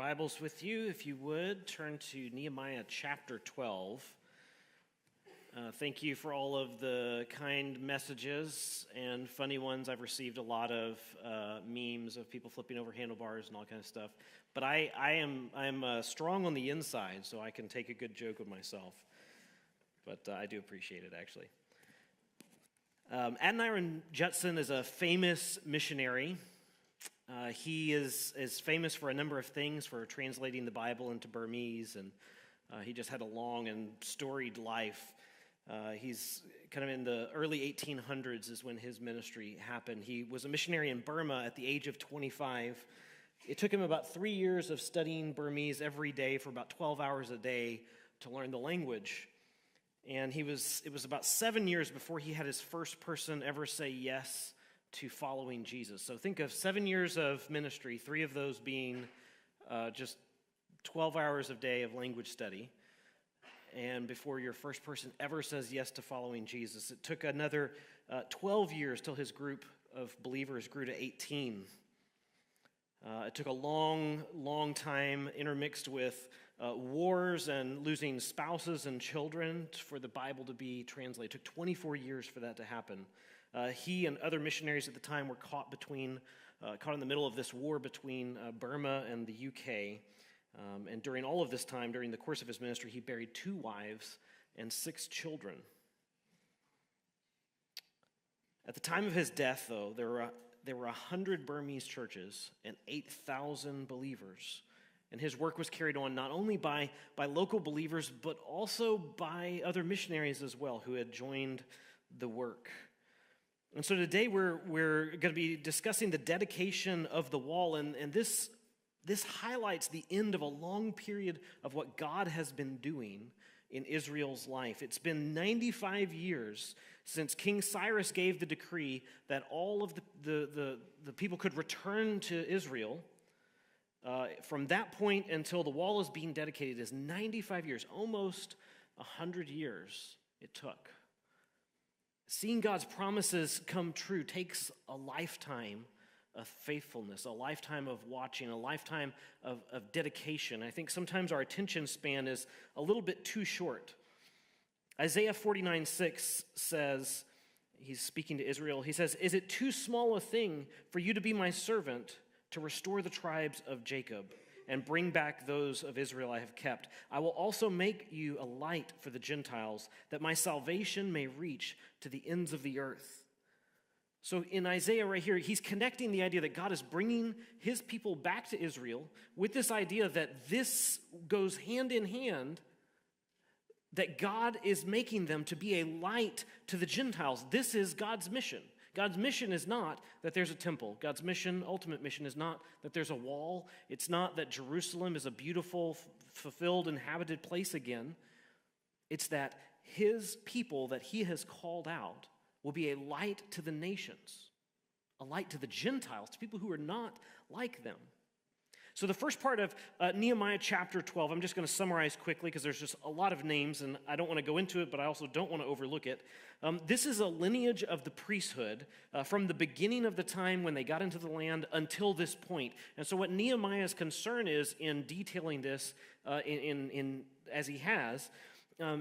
Bibles with you, if you would, turn to Nehemiah chapter 12. Thank you for all of the kind messages and funny ones. I've received a lot of memes of people flipping over handlebars and all kind of stuff. But I'm strong on the inside, so I can take a good joke with myself. But I do appreciate it, actually. Adoniram Judson is a famous missionary. He is famous for a number of things, for translating the Bible into Burmese, and he just had a long and storied life. He's kind of in the early 1800s is when his ministry happened. He was a missionary in Burma at the age of 25. It took him about 3 years of studying Burmese every day for about 12 hours a day to learn the language. And it was about 7 years before he had his first person ever say yes to following Jesus. So think of 7 years of ministry, 3 of those being just 12 hours a day of language study. And before your first person ever says yes to following Jesus, it took another 12 years till his group of believers grew to 18. It took a long, long time intermixed with wars and losing spouses and children for the Bible to be translated. It took 24 years for that to happen. He and other missionaries at the time were caught in the middle of this war between Burma and the UK. And during all of this time, during the course of his ministry, he buried 2 wives and 6 children. At the time of his death, though, there were 100 Burmese churches and 8,000 believers. And his work was carried on not only by local believers, but also by other missionaries as well who had joined the work. And so today we're going to be discussing the dedication of the wall, and this highlights the end of a long period of what God has been doing in Israel's life. It's been 95 years since King Cyrus gave the decree that all of the people could return to Israel. From that point until the wall is being dedicated is 95 years, almost 100 years it took. Seeing God's promises come true takes a lifetime of faithfulness, a lifetime of watching, a lifetime of dedication. I think sometimes our attention span is a little bit too short. Isaiah 49:6 says, he's speaking to Israel, he says, "Is it too small a thing for you to be my servant to restore the tribes of Jacob and bring back those of Israel I have kept? I will also make you a light for the Gentiles, that my salvation may reach to the ends of the earth." So in Isaiah right here, he's connecting the idea that God is bringing his people back to Israel with this idea that this goes hand in hand, that God is making them to be a light to the Gentiles. This is God's mission. God's mission is not that there's a temple. God's mission, ultimate mission, is not that there's a wall. It's not that Jerusalem is a beautiful, fulfilled, inhabited place again. It's that his people that he has called out will be a light to the nations, a light to the Gentiles, to people who are not like them. So the first part of Nehemiah chapter 12, I'm just going to summarize quickly because there's just a lot of names and I don't want to go into it, but I also don't want to overlook it. This is a lineage of the priesthood from the beginning of the time when they got into the land until this point. And so what Nehemiah's concern is in detailing this as he has,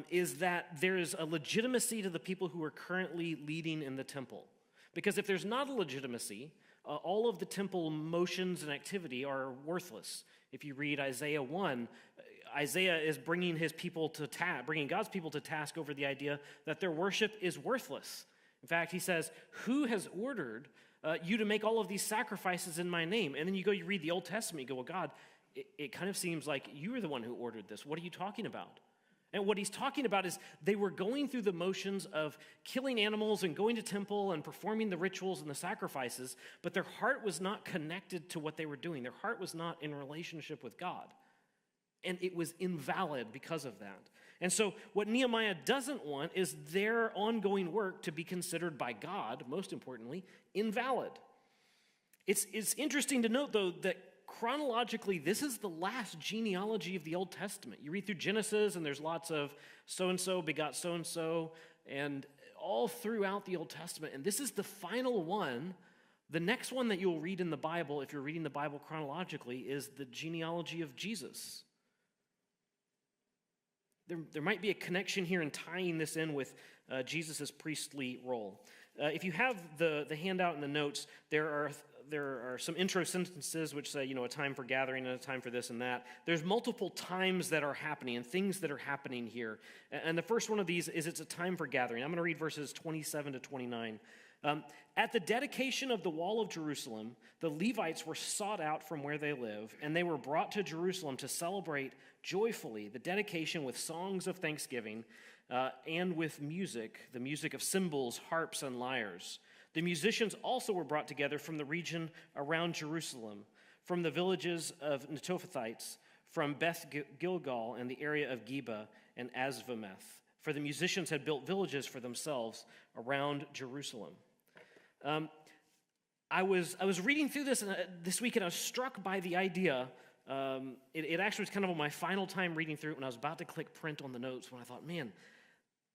is that there is a legitimacy to the people who are currently leading in the temple. Because if there's not a legitimacy, all of the temple motions and activity are worthless. If you read Isaiah 1, Isaiah is bringing God's people to task over the idea that their worship is worthless. In fact, he says, "Who has ordered you to make all of these sacrifices in my name?" And then you read the Old Testament, you go, "Well, God, it kind of seems like you were the one who ordered this. What are you talking about?" And what he's talking about is they were going through the motions of killing animals and going to temple and performing the rituals and the sacrifices, but their heart was not connected to what they were doing. Their heart was not in relationship with God. And it was invalid because of that. And so what Nehemiah doesn't want is their ongoing work to be considered by God, most importantly, invalid. It's interesting to note, though, that chronologically, this is the last genealogy of the Old Testament. You read through Genesis, and there's lots of so-and-so begot so-and-so, and all throughout the Old Testament. And this is the final one The next one that you'll read in the Bible, if you're reading the Bible chronologically, is the genealogy of Jesus. There might be a connection here in tying this in with Jesus' priestly role. If you have the handout and the notes, there are some intro sentences which say, a time for gathering and a time for this and that. There's multiple times that are happening and things that are happening here. And the first one of these is it's a time for gathering. I'm going to read verses 27 to 29. At the dedication of the wall of Jerusalem, the Levites were sought out from where they live, and they were brought to Jerusalem to celebrate joyfully the dedication with songs of thanksgiving and with music, the music of cymbals, harps, and lyres. The musicians also were brought together from the region around Jerusalem, from the villages of Netophathites, from Beth Gilgal and the area of Geba and Azvameth, for the musicians had built villages for themselves around Jerusalem. I was reading through this week, and I was struck by the idea. It actually was kind of on my final time reading through it when I was about to click print on the notes, when I thought, man,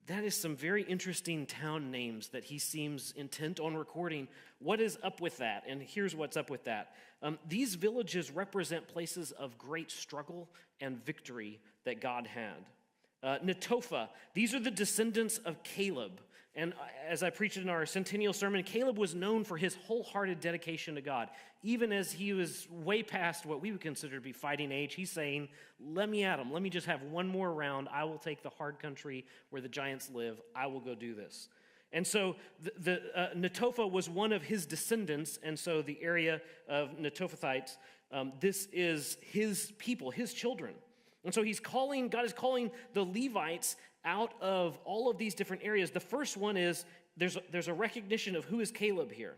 that is some very interesting town names that he seems intent on recording. What is up with that? And here's what's up with that. These villages represent places of great struggle and victory that God had. Netophah, these are the descendants of Caleb. And as I preached in our centennial sermon, Caleb was known for his wholehearted dedication to God. Even as he was way past what we would consider to be fighting age, he's saying, let me at him. Let me just have one more round. I will take the hard country where the giants live. I will go do this. And so Netophah was one of his descendants, and so the area of Netophathites, this is his people, his children. And so God is calling the Levites out of all of these different areas. The first one is there's a recognition of who is Caleb here.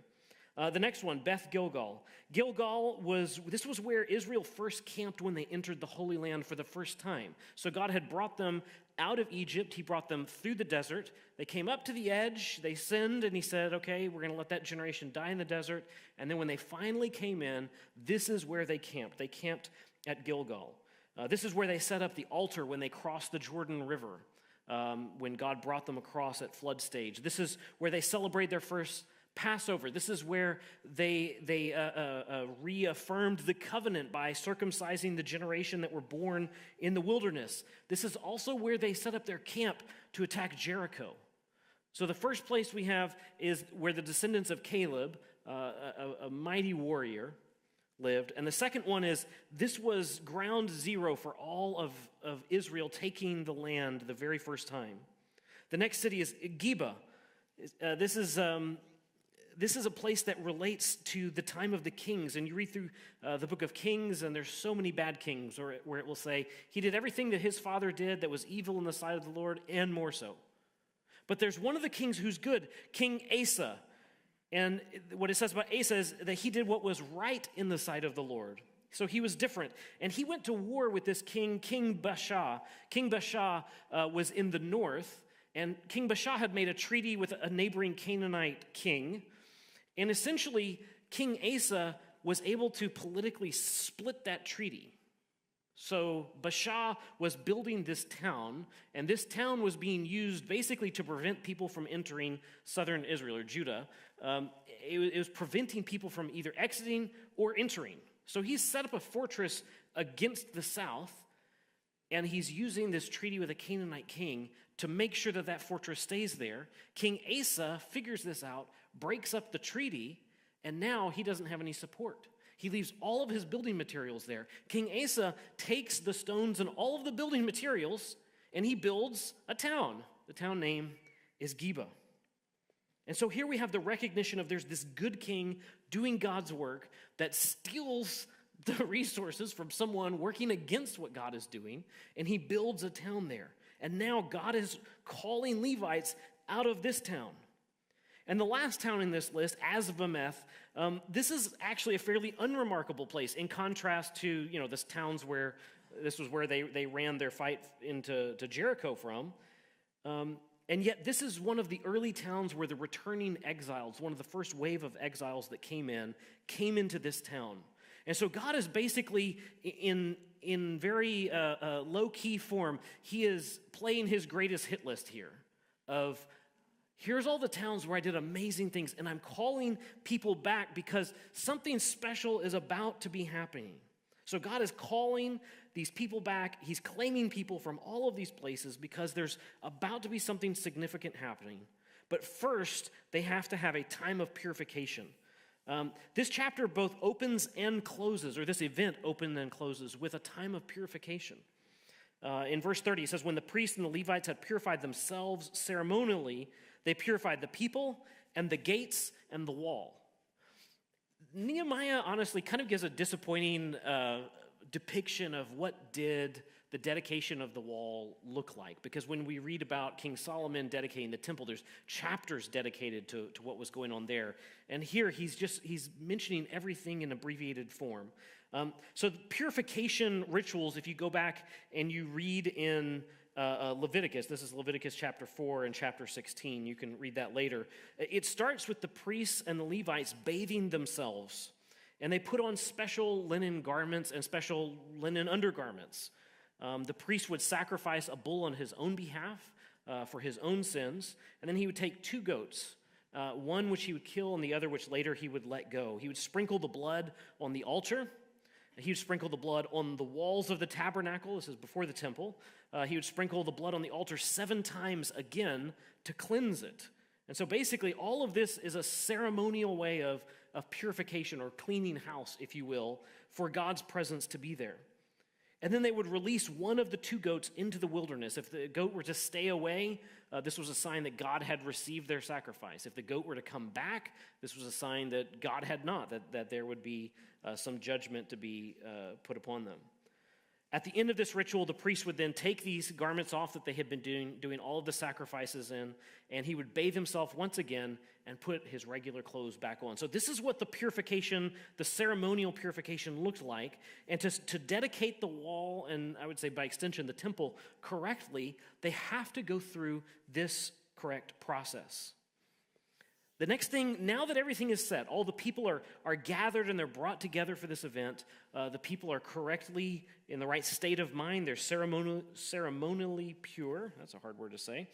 The next one, Beth Gilgal. Gilgal was where Israel first camped when they entered the Holy Land for the first time. So God had brought them out of Egypt. He brought them through the desert. They came up to the edge. They sinned, and he said, okay, we're going to let that generation die in the desert. And then when they finally came in, this is where they camped. They camped at Gilgal. This is where they set up the altar when they crossed the Jordan River, when God brought them across at flood stage. This is where they celebrate their first Passover. This is where they reaffirmed the covenant by circumcising the generation that were born in the wilderness. This is also where they set up their camp to attack Jericho. So the first place we have is where the descendants of Caleb, a mighty warrior, lived. And the second one is this was ground zero for all of Israel taking the land the very first time. The next city is Geba. This is a place that relates to the time of the kings. And you read through the book of Kings, and there's so many bad kings where it will say, he did everything that his father did that was evil in the sight of the Lord, and more so. But there's one of the kings who's good, King Asa. And what it says about Asa is that he did what was right in the sight of the Lord. So he was different. And he went to war with this king, King Baasha. King Baasha was in the north, and King Baasha had made a treaty with a neighboring Canaanite king. And essentially, King Asa was able to politically split that treaty. So Baasha was building this town, and this town was being used basically to prevent people from entering southern Israel or Judah. It was preventing people from either exiting or entering. So he's set up a fortress against the south, and he's using this treaty with a Canaanite king to make sure that that fortress stays there. King Asa figures this out, breaks up the treaty, and now he doesn't have any support. He leaves all of his building materials there. King Asa takes the stones and all of the building materials, and he builds a town. The town name is Geba. And so here we have the recognition of there's this good king doing God's work that steals the resources from someone working against what God is doing, and he builds a town there. And now God is calling Levites out of this town. And the last town in this list, Azvameth, this is actually a fairly unremarkable place in contrast to, this towns where this was where they ran their fight into Jericho from. And yet this is one of the early towns where the returning exiles, one of the first wave of exiles that came into this town. And so God is basically in very low-key form, he is playing his greatest hit list here of Here's all the towns where I did amazing things, and I'm calling people back because something special is about to be happening. So God is calling these people back. He's claiming people from all of these places because there's about to be something significant happening. But first, they have to have a time of purification. This chapter both opens and closes, or this event opens and closes with a time of purification. In verse 30, it says, when the priests and the Levites had purified themselves ceremonially, they purified the people and the gates and the wall. Nehemiah honestly kind of gives a disappointing depiction of what did the dedication of the wall look like. Because when we read about King Solomon dedicating the temple, there's chapters dedicated to what was going on there. And here he's mentioning everything in abbreviated form. So the purification rituals, if you go back and you read in Leviticus, this is Leviticus chapter 4 and chapter 16, you can read that later. It starts with the priests and the Levites bathing themselves, and they put on special linen garments and special linen undergarments. The priest would sacrifice a bull on his own behalf for his own sins, and then he would take 2 goats, one which he would kill and the other which later he would let go. He would sprinkle the blood on the altar. He would sprinkle the blood on the walls of the tabernacle. This is before the temple. He would sprinkle the blood on the altar 7 times again to cleanse it. And so basically all of this is a ceremonial way of purification or cleaning house, if you will, for God's presence to be there. And then they would release one of the 2 goats into the wilderness. If the goat were to stay away, this was a sign that God had received their sacrifice. If the goat were to come back, this was a sign that God had not, that there would be some judgment to be put upon them. At the end of this ritual, the priest would then take these garments off that they had been doing all of the sacrifices in, and he would bathe himself once again and put his regular clothes back on. So this is what the purification, the ceremonial purification looked like. And to dedicate the wall, and I would say by extension the temple, correctly, they have to go through this correct process. The next thing, now that everything is set, all the people are gathered and they're brought together for this event, the people are correctly in the right state of mind, they're ceremonially pure, that's a hard word to say.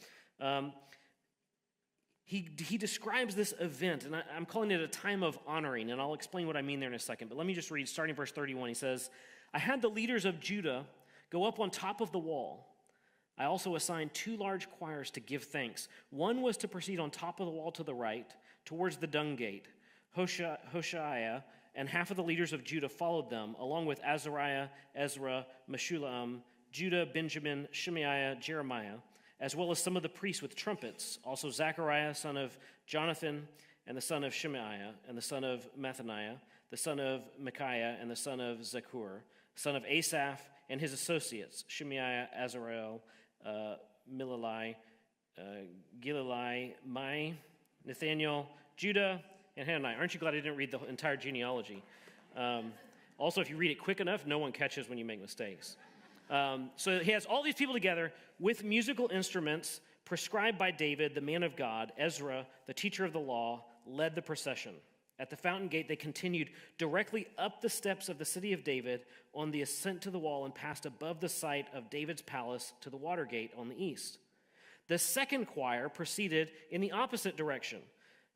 He describes this event, and I'm calling it a time of honoring, and I'll explain what I mean there in a second, but let me just read, starting verse 31, he says, I had the leaders of Judah go up on top of the wall. I also assigned 2 large choirs to give thanks. One was to proceed on top of the wall to the right, towards the dung gate. Hoshaiah and half of the leaders of Judah followed them, along with Azariah, Ezra, Meshullam, Judah, Benjamin, Shemaiah, Jeremiah, as well as some of the priests with trumpets, also Zechariah, son of Jonathan, and the son of Shemaiah, and the son of Mathaniah, the son of Micaiah, and the son of Zakur, son of Asaph, and his associates, Shemaiah, Azarel, Milalai, Gilalai, Mai, Nathaniel, Judah, and Hananiah. Aren't you glad I didn't read the entire genealogy? Also, if you read it quick enough, no one catches when you make mistakes. So he has all these people together with musical instruments prescribed by David, the man of God. Ezra, the teacher of the law, led the procession. At the fountain gate, they continued directly up the steps of the city of David on the ascent to the wall and passed above the site of David's palace to the water gate on the east. The second choir proceeded in the opposite direction.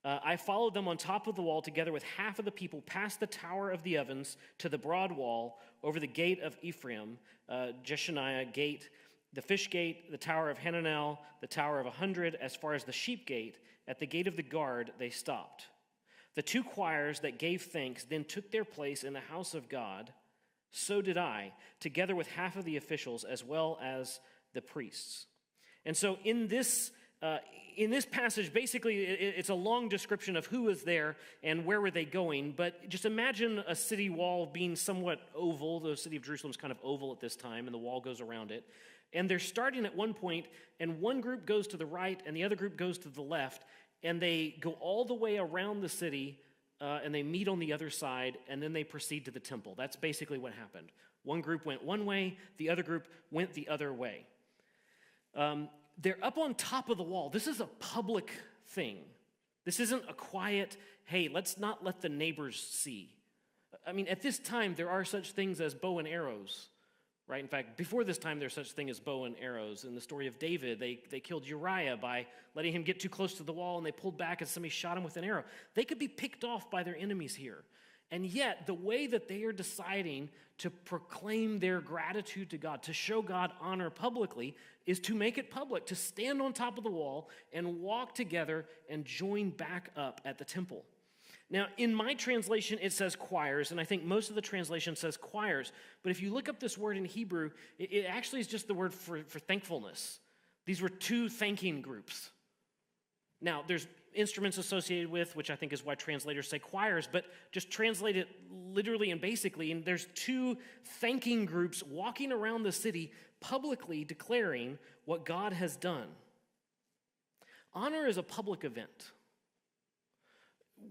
I followed them on top of the wall together with half of the people past the Tower of the Ovens to the broad wall over the gate of Ephraim, Jeshaniah gate, the fish gate, the Tower of Hananel, the Tower of 100, as far as the sheep gate. At the gate of the guard, they stopped. The 2 choirs that gave thanks then took their place in the house of God. So did I, together with half of the officials as well as the priests. And so in this passage, basically, it's a long description of who was there and where were they going. But just imagine a city wall being somewhat oval. The city of Jerusalem is kind of oval at this time, and the wall goes around it. And they're starting at one point, and one group goes to the right, and the other group goes to the left. And they go all the way around the city, and they meet on the other side, and then they proceed to the temple. That's basically what happened. One group went one way, the other group went the other way. They're up on top of the wall. This is a public thing. This isn't a quiet, hey, let's not let the neighbors see. I mean, at this time, there are such things as bow and arrows. right? In fact, before this time, there's such thing as bow and arrows. In the story of David, they killed Uriah by letting him get too close to the wall, and they pulled back and somebody shot him with an arrow. They could be picked off by their enemies here. And yet, the way that they are deciding to proclaim their gratitude to God, to show God honor publicly, is to make it public, to stand on top of the wall and walk together and join back up at the temple. Now, in my translation, it says choirs, and I think most of the translation says choirs. But if you look up this word in Hebrew, it actually is just the word for thankfulness. These were two thanking groups. Now, there's instruments associated with, which I think is why translators say choirs, but just translate it literally and basically, and there's two thanking groups walking around the city publicly declaring what God has done. Honor is a public event.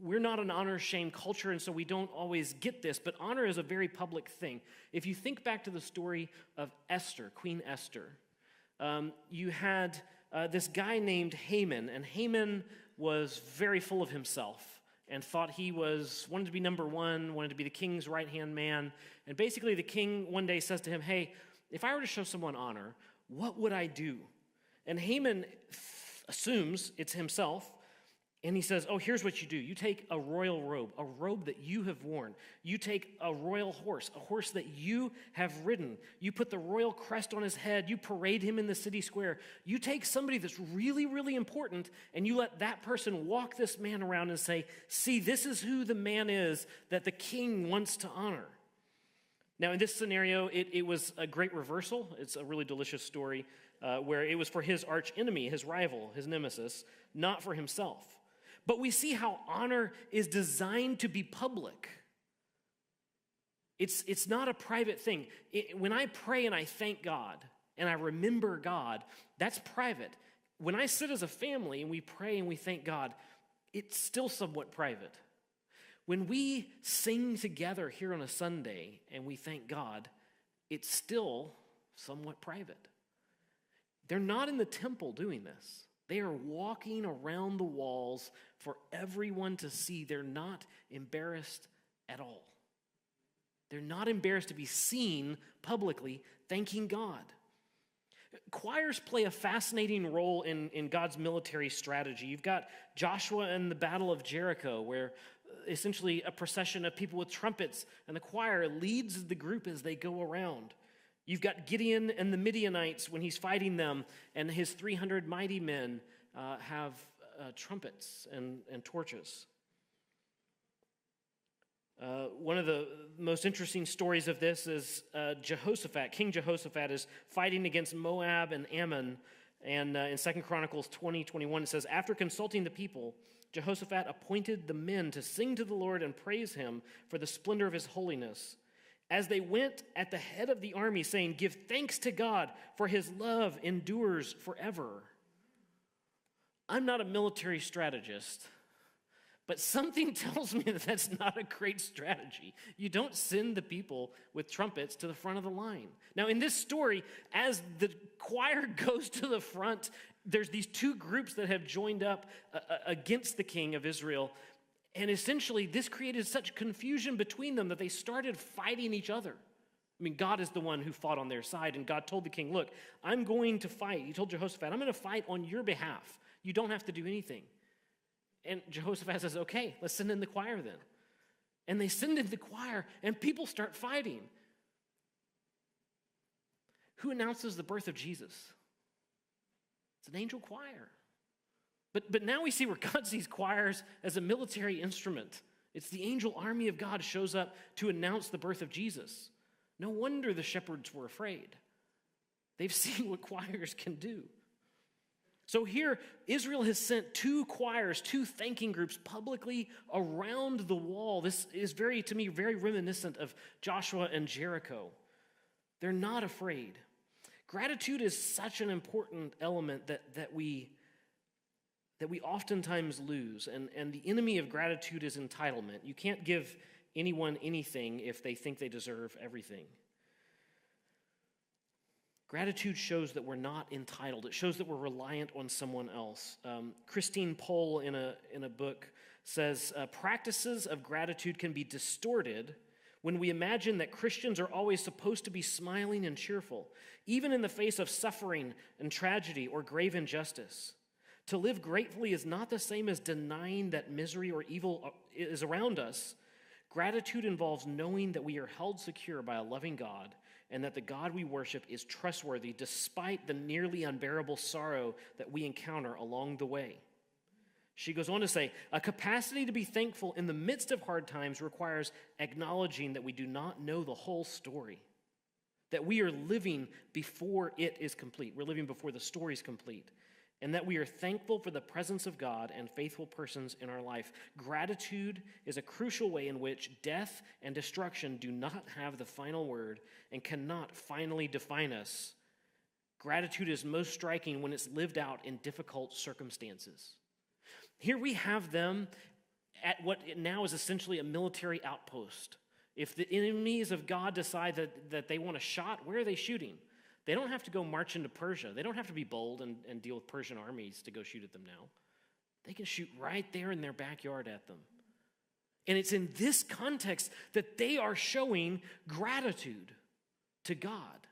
We're not an honor-shame culture, and so we don't always get this, but honor is a very public thing. If you think back to the story of Esther, Queen Esther, you had this guy named Haman, and Haman was very full of himself and thought he wanted to be number one, wanted to be the king's right-hand man. And basically the king one day says to him, hey, if I were to show someone honor, what would I do? And Haman assumes it's himself, and he says, oh, here's what you do. You take a royal robe, a robe that you have worn. You take a royal horse, a horse that you have ridden. You put the royal crest on his head. You parade him in the city square. You take somebody that's really, really important, and you let that person walk this man around and say, see, this is who the man is that the king wants to honor. Now, in this scenario, it was a great reversal. It's a really delicious story where it was for his arch enemy, his rival, his nemesis, not for himself. But we see how honor is designed to be public. It's not a private thing. When I pray and I thank God and I remember God, that's private. When I sit as a family and we pray and we thank God, it's still somewhat private. When we sing together here on a Sunday and we thank God, it's still somewhat private. They're not in the temple doing this. They are walking around the walls for everyone to see. They're not embarrassed at all. They're not embarrassed to be seen publicly thanking God. Choirs play a fascinating role in God's military strategy. You've got Joshua and the Battle of Jericho, where essentially a procession of people with trumpets, and the choir leads the group as they go around. You've got Gideon and the Midianites when he's fighting them, and his 300 mighty men have trumpets and torches. One of the most interesting stories of this is Jehoshaphat. King Jehoshaphat is fighting against Moab and Ammon, and in 2 Chronicles 20:21 it says, after consulting the people, Jehoshaphat appointed the men to sing to the Lord and praise him for the splendor of his holiness, as they went at the head of the army, saying, give thanks to God, for his love endures forever. I'm not a military strategist, but something tells me that that's not a great strategy. You don't send the people with trumpets to the front of the line. Now, in this story, as the choir goes to the front, there's these two groups that have joined up against the king of Israel. And essentially, this created such confusion between them that they started fighting each other. I mean, God is the one who fought on their side, and God told the king, look, I'm going to fight. He told Jehoshaphat, I'm going to fight on your behalf. You don't have to do anything. And Jehoshaphat says, okay, let's send in the choir then. And they send in the choir, and people start fighting. Who announces the birth of Jesus? It's an angel choir. But now we see where God sees choirs as a military instrument. It's the angel army of God shows up to announce the birth of Jesus. No wonder the shepherds were afraid. They've seen what choirs can do. So here, Israel has sent two choirs, two thanking groups publicly around the wall. This is to me, very reminiscent of Joshua and Jericho. They're not afraid. Gratitude is such an important element that we oftentimes lose. And the enemy of gratitude is entitlement. You can't give anyone anything if they think they deserve everything. Gratitude shows that we're not entitled. It shows that we're reliant on someone else. Christine Pohl in a book says, practices of gratitude can be distorted when we imagine that Christians are always supposed to be smiling and cheerful, even in the face of suffering and tragedy or grave injustice. To live gratefully is not the same as denying that misery or evil is around us. Gratitude involves knowing that we are held secure by a loving God and that the God we worship is trustworthy despite the nearly unbearable sorrow that we encounter along the way. She goes on to say, a capacity to be thankful in the midst of hard times requires acknowledging that we do not know the whole story, that we are living before it is complete. We're living before the story is complete, and that we are thankful for the presence of God and faithful persons in our life. Gratitude is a crucial way in which death and destruction do not have the final word and cannot finally define us. Gratitude is most striking when it's lived out in difficult circumstances. Here we have them at what now is essentially a military outpost. If the enemies of God decide that they want a shot, where are they shooting? They don't have to go march into Persia. They don't have to be bold and deal with Persian armies to go shoot at them now. They can shoot right there in their backyard at them. And it's in this context that they are showing gratitude to God.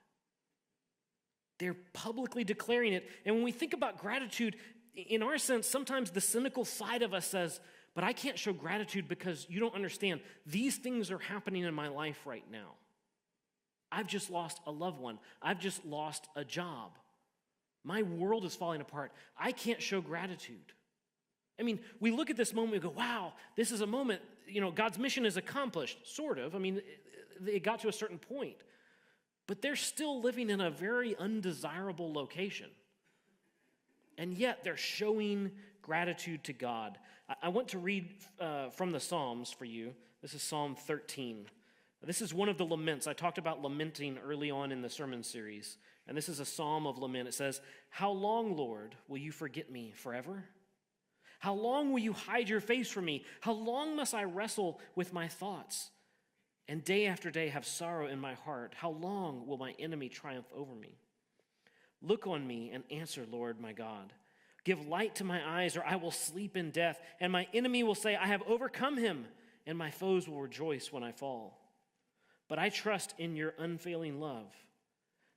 They're publicly declaring it. And when we think about gratitude, in our sense, sometimes the cynical side of us says, but I can't show gratitude because you don't understand. These things are happening in my life right now. I've just lost a loved one. I've just lost a job. My world is falling apart. I can't show gratitude. I mean, we look at this moment and go, wow, this is a moment, God's mission is accomplished, sort of. I mean, it got to a certain point. But they're still living in a very undesirable location. And yet they're showing gratitude to God. I want to read from the Psalms for you. This is Psalm 13. This is one of the laments. I talked about lamenting early on in the sermon series, and this is a psalm of lament. It says, "How long, Lord, will you forget me forever? How long will you hide your face from me? How long must I wrestle with my thoughts and day after day have sorrow in my heart? How long will my enemy triumph over me? Look on me and answer, Lord, my God. Give light to my eyes, or I will sleep in death, and my enemy will say, I have overcome him, and my foes will rejoice when I fall. But I trust in your unfailing love.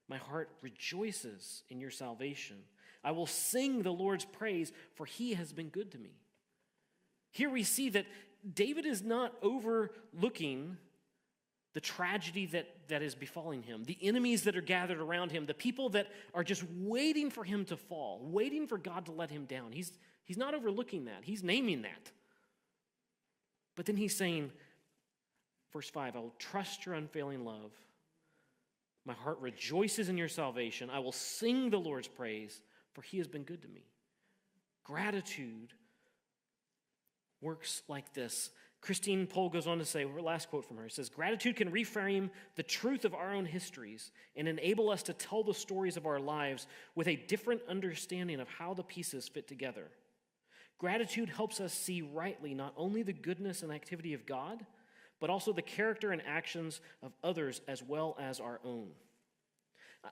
My heart rejoices in your salvation. I will sing the Lord's praise, for he has been good to me." Here we see that David is not overlooking the tragedy that is befalling him, the enemies that are gathered around him, the people that are just waiting for him to fall, waiting for God to let him down. He's not overlooking that. He's naming that. But then he's saying, verse 5, I will trust your unfailing love. My heart rejoices in your salvation. I will sing the Lord's praise, for he has been good to me. Gratitude works like this. Christine Pohl goes on to say, her last quote from her, says, gratitude can reframe the truth of our own histories and enable us to tell the stories of our lives with a different understanding of how the pieces fit together. Gratitude helps us see rightly not only the goodness and activity of God, but also the character and actions of others as well as our own.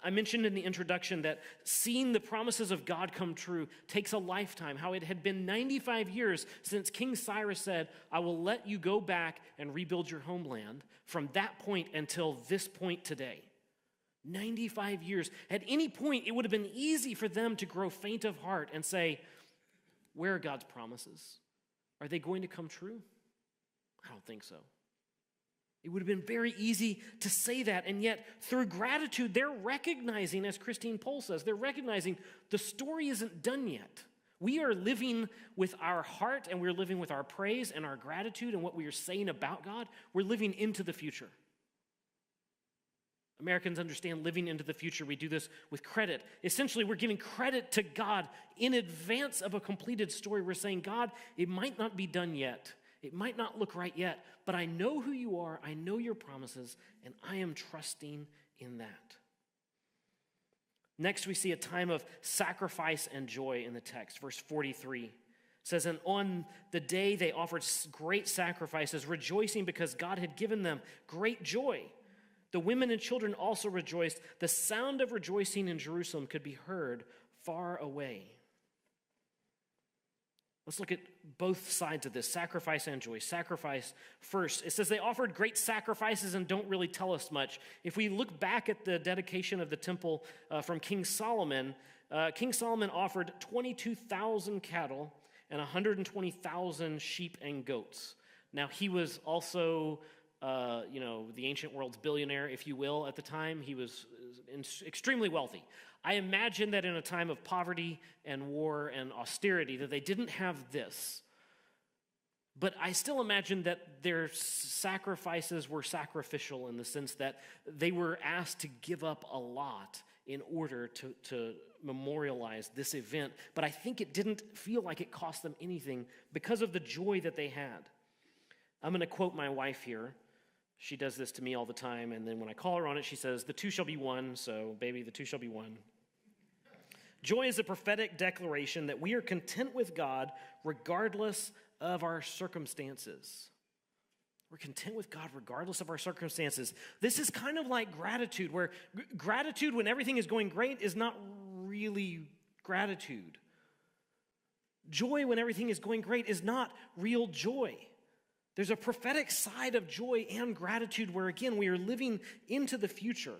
I mentioned in the introduction that seeing the promises of God come true takes a lifetime, how it had been 95 years since King Cyrus said, I will let you go back and rebuild your homeland from that point until this point today. 95 years. At any point, it would have been easy for them to grow faint of heart and say, where are God's promises? Are they going to come true? I don't think so. It would have been very easy to say that, and yet through gratitude, they're recognizing, as Christine Pohl says, they're recognizing the story isn't done yet. We are living with our heart, and we're living with our praise and our gratitude and what we are saying about God. We're living into the future. Americans understand living into the future. We do this with credit. Essentially, we're giving credit to God in advance of a completed story. We're saying, God, it might not be done yet. It might not look right yet, but I know who you are, I know your promises, and I am trusting in that. Next, we see a time of sacrifice and joy in the text. Verse 43 says, and on the day they offered great sacrifices, rejoicing because God had given them great joy. The women and children also rejoiced. The sound of rejoicing in Jerusalem could be heard far away. Let's look at both sides of this, sacrifice and joy. Sacrifice first. It says they offered great sacrifices and don't really tell us much. If we look back at the dedication of the temple from King Solomon offered 22,000 cattle and 120,000 sheep and goats. Now, he was also, the ancient world's billionaire, if you will, at the time. He was extremely wealthy. I imagine that in a time of poverty and war and austerity that they didn't have this. But I still imagine that their sacrifices were sacrificial in the sense that they were asked to give up a lot in order to memorialize this event. But I think it didn't feel like it cost them anything because of the joy that they had. I'm going to quote my wife here. She does this to me all the time, and then when I call her on it, she says, "The two shall be one," so baby, the two shall be one. Joy is a prophetic declaration that we are content with God regardless of our circumstances. We're content with God regardless of our circumstances. This is kind of like gratitude, where gratitude when everything is going great is not really gratitude. Joy when everything is going great is not real joy. There's a prophetic side of joy and gratitude where, again, we are living into the future.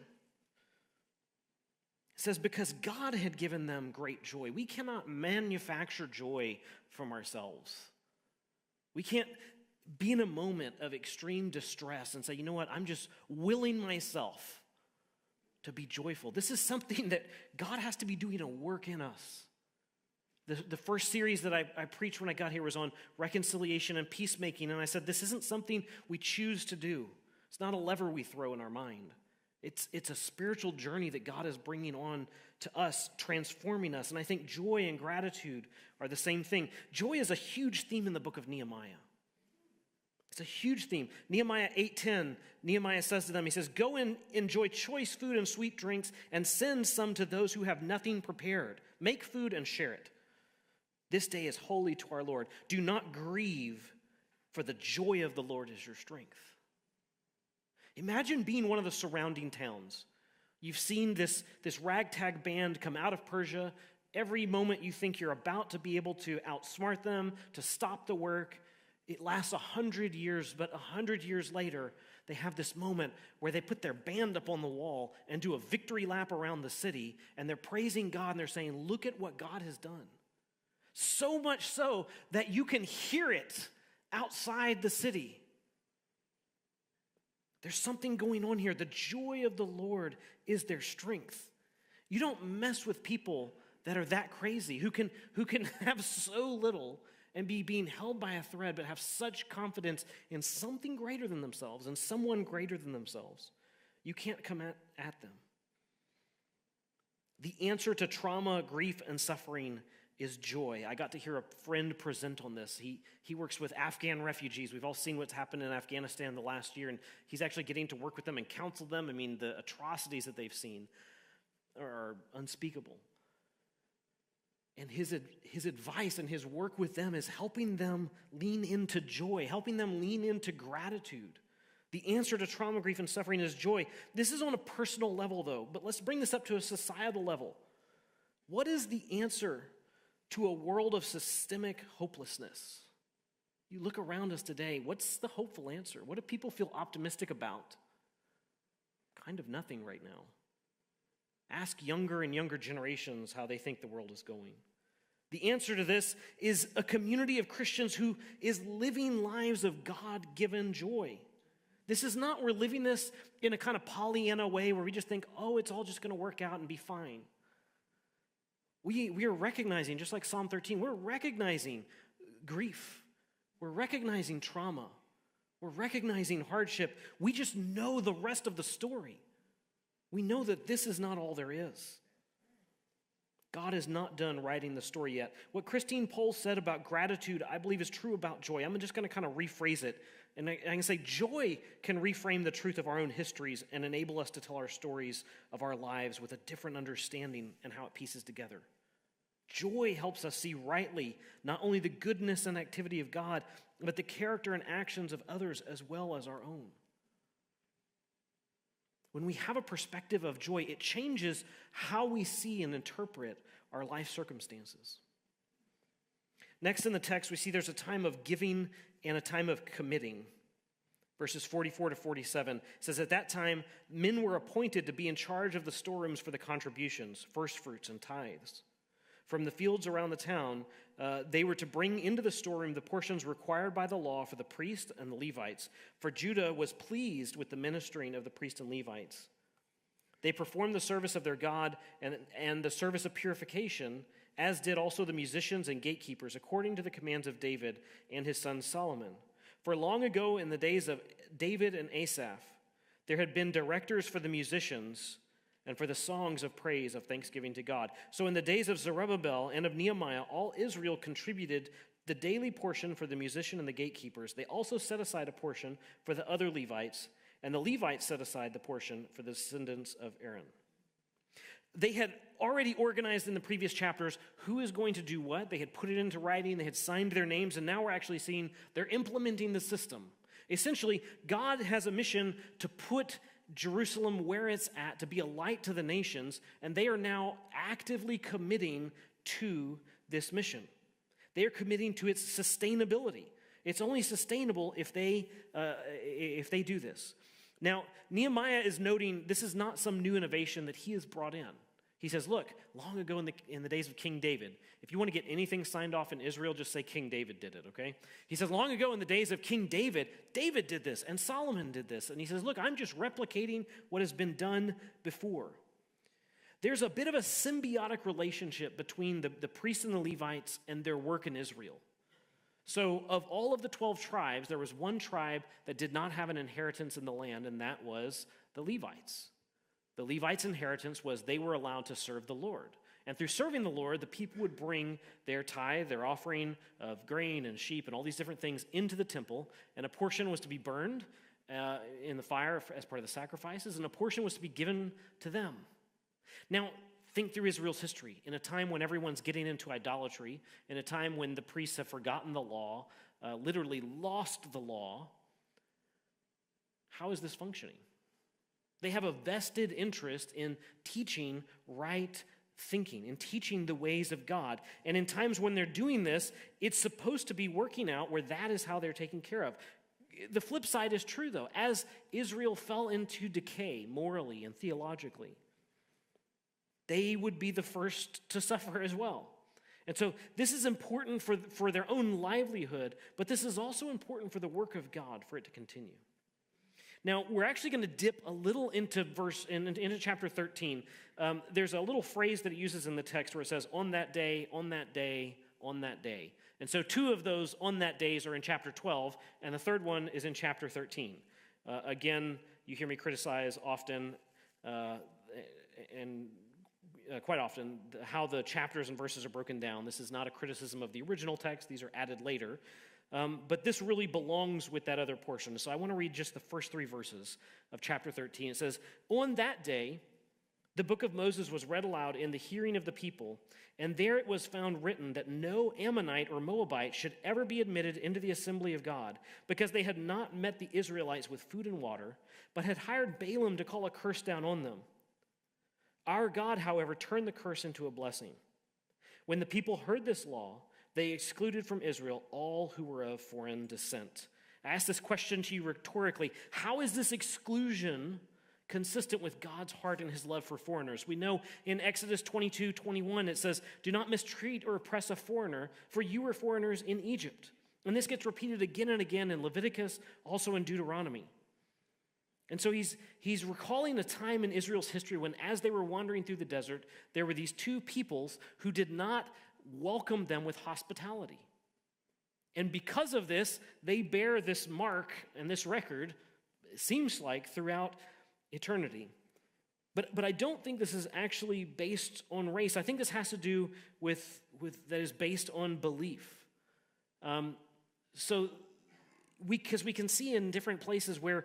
It says, because God had given them great joy. We cannot manufacture joy from ourselves. We can't be in a moment of extreme distress and say, you know what, I'm just willing myself to be joyful. This is something that God has to be doing a work in us. The first series that I preached when I got here was on reconciliation and peacemaking, and I said this isn't something we choose to do. It's not a lever we throw in our mind. It's a spiritual journey that God is bringing on to us, transforming us, and I think joy and gratitude are the same thing. Joy is a huge theme in the book of Nehemiah. It's a huge theme. Nehemiah 8:10, Nehemiah says to them, he says, "Go and enjoy choice food and sweet drinks and send some to those who have nothing prepared. Make food and share it. This day is holy to our Lord. Do not grieve, for the joy of the Lord is your strength." Imagine being one of the surrounding towns. You've seen this ragtag band come out of Persia. Every moment you think you're about to be able to outsmart them, to stop the work. It lasts 100 years, but 100 years later, they have this moment where they put their band up on the wall and do a victory lap around the city, and they're praising God, and they're saying, look at what God has done. So much so that you can hear it outside the city. There's something going on here. The joy of the Lord is their strength. You don't mess with people that are that crazy, who can have so little and be being held by a thread, but have such confidence in something greater than themselves and someone greater than themselves. You can't come at them. The answer to trauma, grief, and suffering is joy. I got to hear a friend present on this. He works with Afghan refugees. We've all seen what's happened in Afghanistan the last year, and he's actually getting to work with them and counsel them. I mean, the atrocities that they've seen are unspeakable. And his advice and his work with them is helping them lean into joy, helping them lean into gratitude. The answer to trauma, grief, and suffering is joy. This is on a personal level, though, but let's bring this up to a societal level. What is the answer to a world of systemic hopelessness? You look around us today, what's the hopeful answer? What do people feel optimistic about? Kind of nothing right now. Ask younger and younger generations how they think the world is going. The answer to this is a community of Christians who is living lives of God-given joy. This is not, we're living this in a kind of Pollyanna way where we just think, oh, it's all just going to work out and be fine. We are recognizing, just like Psalm 13, we're recognizing grief. We're recognizing trauma. We're recognizing hardship. We just know the rest of the story. We know that this is not all there is. God is not done writing the story yet. What Christine Pohl said about gratitude, I believe, is true about joy. I'm just going to kind of rephrase it. And I can say joy can reframe the truth of our own histories and enable us to tell our stories of our lives with a different understanding and how it pieces together. Joy helps us see rightly not only the goodness and activity of God, but the character and actions of others as well as our own. When we have a perspective of joy, it changes how we see and interpret our life circumstances. Next in the text, we see there's a time of giving and a time of committing. Verses 44 to 47 says, at that time, men were appointed to be in charge of the storerooms for the contributions, first fruits, and tithes. From the fields around the town, they were to bring into the storeroom the portions required by the law for the priest and the Levites, for Judah was pleased with the ministering of the priests and Levites. They performed the service of their God and the service of purification, as did also the musicians and gatekeepers, according to the commands of David and his son Solomon. For long ago, in the days of David and Asaph, there had been directors for the musicians and for the songs of praise of thanksgiving to God. So in the days of Zerubbabel and of Nehemiah, all Israel contributed the daily portion for the musician and the gatekeepers. They also set aside a portion for the other Levites, and the Levites set aside the portion for the descendants of Aaron. They had already organized in the previous chapters who is going to do what. They had put it into writing. They had signed their names, and now we're actually seeing they're implementing the system. Essentially, God has a mission to put Jerusalem where it's at, to be a light to the nations, and they are now actively committing to this mission. They are committing to its sustainability. It's only sustainable if they do this. Now, Nehemiah is noting this is not some new innovation that he has brought in. He says, look, long ago in the days of King David, if you want to get anything signed off in Israel, just say King David did it, okay? He says, long ago in the days of King David, David did this and Solomon did this. And he says, look, I'm just replicating what has been done before. There's a bit of a symbiotic relationship between the priests and the Levites and their work in Israel. So of all of the 12 tribes, there was one tribe that did not have an inheritance in the land, and that was the Levites. The Levites' inheritance was they were allowed to serve the Lord. And through serving the Lord, the people would bring their tithe, their offering of grain and sheep and all these different things into the temple, and a portion was to be burned in the fire as part of the sacrifices, and a portion was to be given to them. Now, think through Israel's history. In a time when everyone's getting into idolatry, in a time when the priests have forgotten the law, literally lost the law, how is this functioning? They have a vested interest in teaching right thinking, in teaching the ways of God. And in times when they're doing this, it's supposed to be working out where that is how they're taken care of. The flip side is true, though. As Israel fell into decay morally and theologically, they would be the first to suffer as well. And so this is important for their own livelihood, but this is also important for the work of God, for it to continue. Now, we're actually going to dip a little into chapter 13. There's a little phrase that it uses in the text where it says, on that day, on that day, on that day. And so two of those on that days are in chapter 12, and the third one is in chapter 13. Again, you hear me criticize often, quite often, how the chapters and verses are broken down. This is not a criticism of the original text. These are added later. But this really belongs with that other portion. So I want to read just the first 3 verses of chapter 13. It says, on that day, the book of Moses was read aloud in the hearing of the people, and there it was found written that no Ammonite or Moabite should ever be admitted into the assembly of God, because they had not met the Israelites with food and water, but had hired Balaam to call a curse down on them. Our God, however, turned the curse into a blessing. When the people heard this law, they excluded from Israel all who were of foreign descent. I ask this question to you rhetorically. How is this exclusion consistent with God's heart and his love for foreigners? We know in Exodus 22:21 it says, do not mistreat or oppress a foreigner, for you were foreigners in Egypt. And this gets repeated again and again in Leviticus, also in Deuteronomy. And so he's recalling a time in Israel's history when, as they were wandering through the desert, there were these two peoples who did not welcome them with hospitality. And because of this, they bear this mark and this record, it seems like, throughout eternity. But I don't think this is actually based on race. I think this has to do with that is based on belief. Because we can see in different places where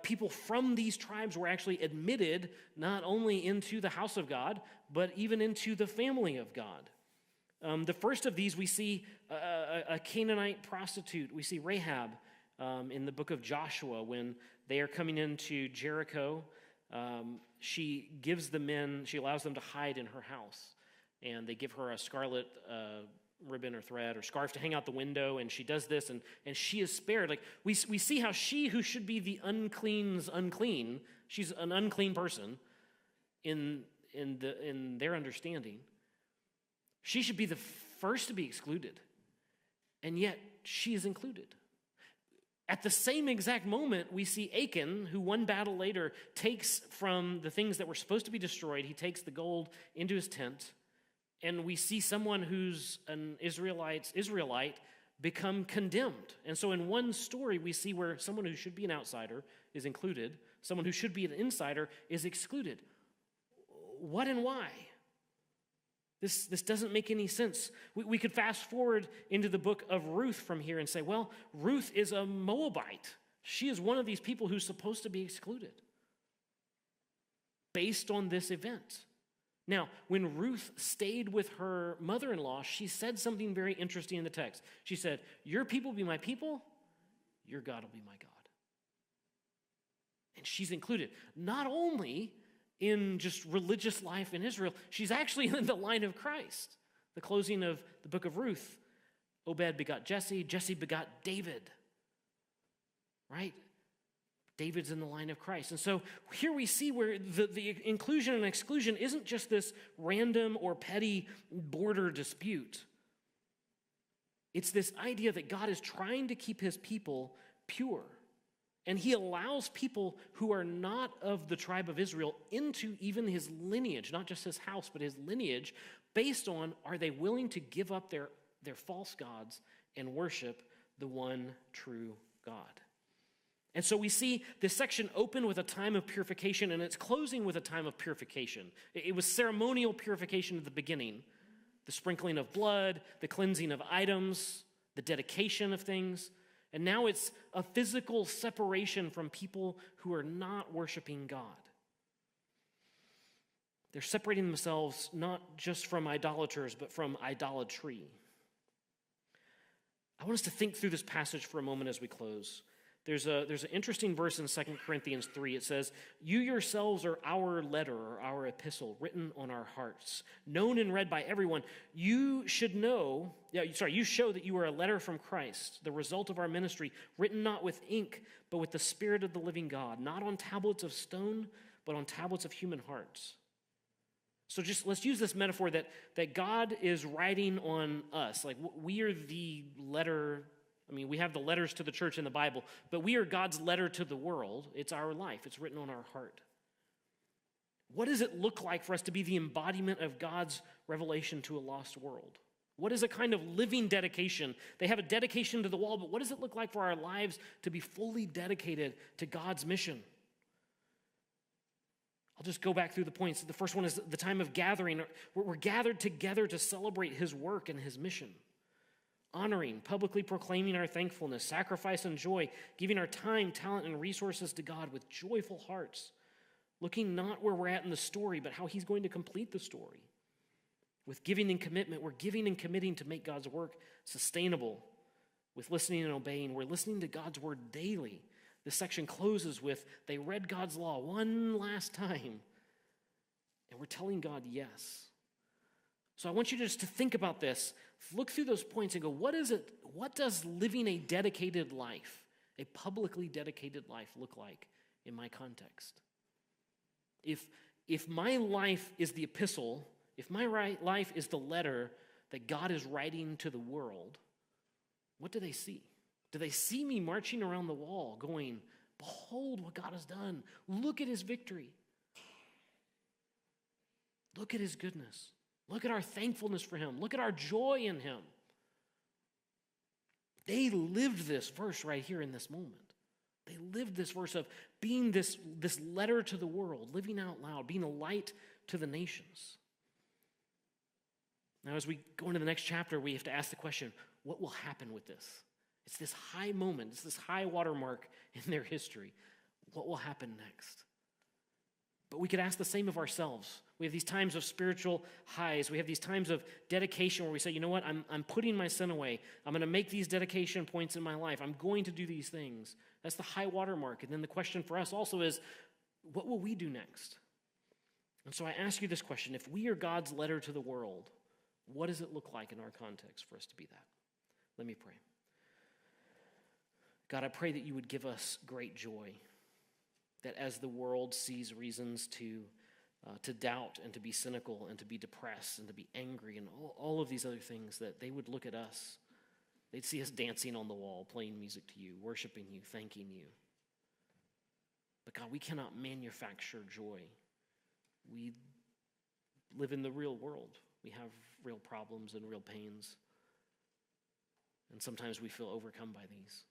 people from these tribes were actually admitted not only into the house of God, but even into the family of God. The first of these, we see a Canaanite prostitute. We see Rahab in the book of Joshua when they are coming into Jericho. She gives the men, she allows them to hide in her house. And they give her a scarlet ribbon or thread or scarf to hang out the window, and she does this, and she is spared. Like we see how she, who should be the unclean's unclean, she's an unclean person in their understanding. She should be the first to be excluded, and yet she is included. At the same exact moment, we see Achan, who one battle later takes from the things that were supposed to be destroyed, he takes the gold into his tent, and we see someone who's an Israelite become condemned. And so in one story, we see where someone who should be an outsider is included, someone who should be an insider is excluded. What and why? This doesn't make any sense. We could fast forward into the book of Ruth from here and say, well, Ruth is a Moabite. She is one of these people who's supposed to be excluded based on this event. Now, when Ruth stayed with her mother-in-law, she said something very interesting in the text. She said, your people will be my people, your God will be my God. And she's included. Not only in just religious life in Israel, she's actually in the line of Christ. The closing of the book of Ruth, Obed begot Jesse, Jesse begot David, right? David's in the line of Christ. And so here we see where the inclusion and exclusion isn't just this random or petty border dispute. It's this idea that God is trying to keep his people pure. And he allows people who are not of the tribe of Israel into even his lineage, not just his house, but his lineage, based on, are they willing to give up their false gods and worship the one true God? And so we see this section open with a time of purification, and it's closing with a time of purification. It was ceremonial purification at the beginning, the sprinkling of blood, the cleansing of items, the dedication of things. And now it's a physical separation from people who are not worshiping God. They're separating themselves not just from idolaters, but from idolatry. I want us to think through this passage for a moment as we close. There's an interesting verse in 2 Corinthians 3. It says, you yourselves are our letter or our epistle written on our hearts, known and read by everyone. You should know, you show that you are a letter from Christ, the result of our ministry, written not with ink, but with the Spirit of the living God, not on tablets of stone, but on tablets of human hearts. So just let's use this metaphor that God is writing on us. Like we are the letter. I mean, we have the letters to the church in the Bible, but we are God's letter to the world. It's our life. It's written on our heart. What does it look like for us to be the embodiment of God's revelation to a lost world? What is a kind of living dedication? They have a dedication to the wall, but what does it look like for our lives to be fully dedicated to God's mission? I'll just go back through the points. The first one is the time of gathering. We're gathered together to celebrate his work and his mission. Honoring, publicly proclaiming our thankfulness, sacrifice and joy, giving our time, talent, and resources to God with joyful hearts, looking not where we're at in the story, but how he's going to complete the story. With giving and commitment, we're giving and committing to make God's work sustainable. With listening and obeying, we're listening to God's word daily. This section closes with, they read God's law one last time, and we're telling God yes. So I want you just to think about this, look through those points and go, what does living a dedicated life, a publicly dedicated life look like in my context? If my life is the epistle, if my life is the letter that God is writing to the world, what do they see? Do they see me marching around the wall going, behold what God has done. Look at his victory. Look at his goodness. Look at our thankfulness for him. Look at our joy in him. They lived this verse right here in this moment. They lived this verse of being this letter to the world, living out loud, being a light to the nations. Now, as we go into the next chapter, we have to ask the question, what will happen with this? It's this high moment. It's this high watermark in their history. What will happen next? But we could ask the same of ourselves. We have these times of spiritual highs. We have these times of dedication where we say, you know what, I'm putting my sin away. I'm going to make these dedication points in my life. I'm going to do these things. That's the high water mark. And then the question for us also is, what will we do next? And so I ask you this question. If we are God's letter to the world, What does it look like in our context for us to be that? Let me pray. God, I pray that you would give us great joy, that as the world sees reasons to doubt and to be cynical and to be depressed and to be angry and all of these other things, that they would look at us. They'd see us dancing on the wall, playing music to you, worshiping you, thanking you. But God, we cannot manufacture joy. We live in the real world. We have real problems and real pains. And sometimes we feel overcome by these.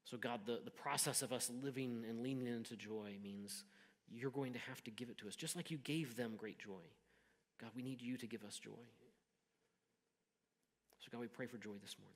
So God, the process of us living and leaning into joy means you're going to have to give it to us, just like you gave them great joy. God, we need you to give us joy. So God, we pray for joy this morning.